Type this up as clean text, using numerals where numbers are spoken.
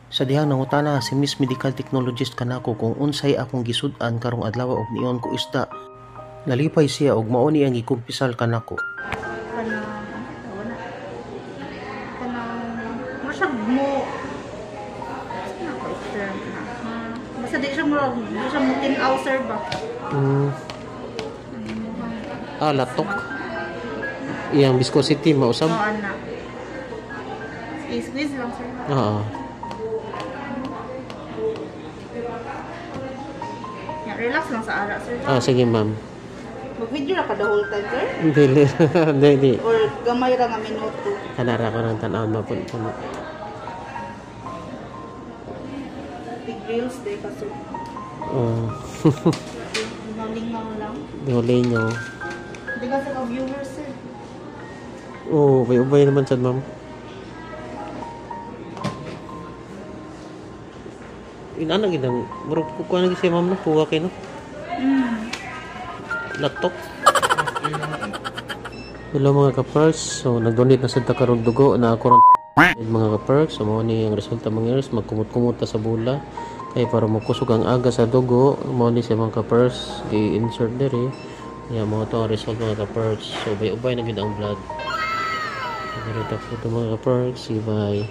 Sa dihang nangutana si Miss Medical Technologist kanako kung unsay akong gisud-an karong adlaw og niyon ko isda. Nalipay siya og mao ni ang gikumpisal kanako. Masag mo. Basta di siya mo tinaw, sir ba? Latok. Iyang viscosity mausab. Oo, anak. Squeeze lang, sir. Oo. Relax lang sa ara, sir. Sige ma'am. Mag-video na ka the whole time, sir? Hindi. Or gamay ra nga minuto? Kanara ko ng tanaw mapun. Big reels, day kaso. Lingaw lang. Lingaw. Hindi kasi ka viewers, sir. Ubay naman sad ma'am. Inana gidang murag kukuha na si ma'am na puwa kay no. Latok. Hello mga ka-perks. So nag-donate na sad ta karong dugo na ako mga ka-perks. So mao ni ang resulta mga years magkumot-kumot ta sa bula kay para makusog ang aga sa dugo. Mao ni sa mga ka-perks gi-insert diri. Mo to ang result mga ka-perks. So ubay na gid ang blood. Diri ta po mga ka-perks. Bye.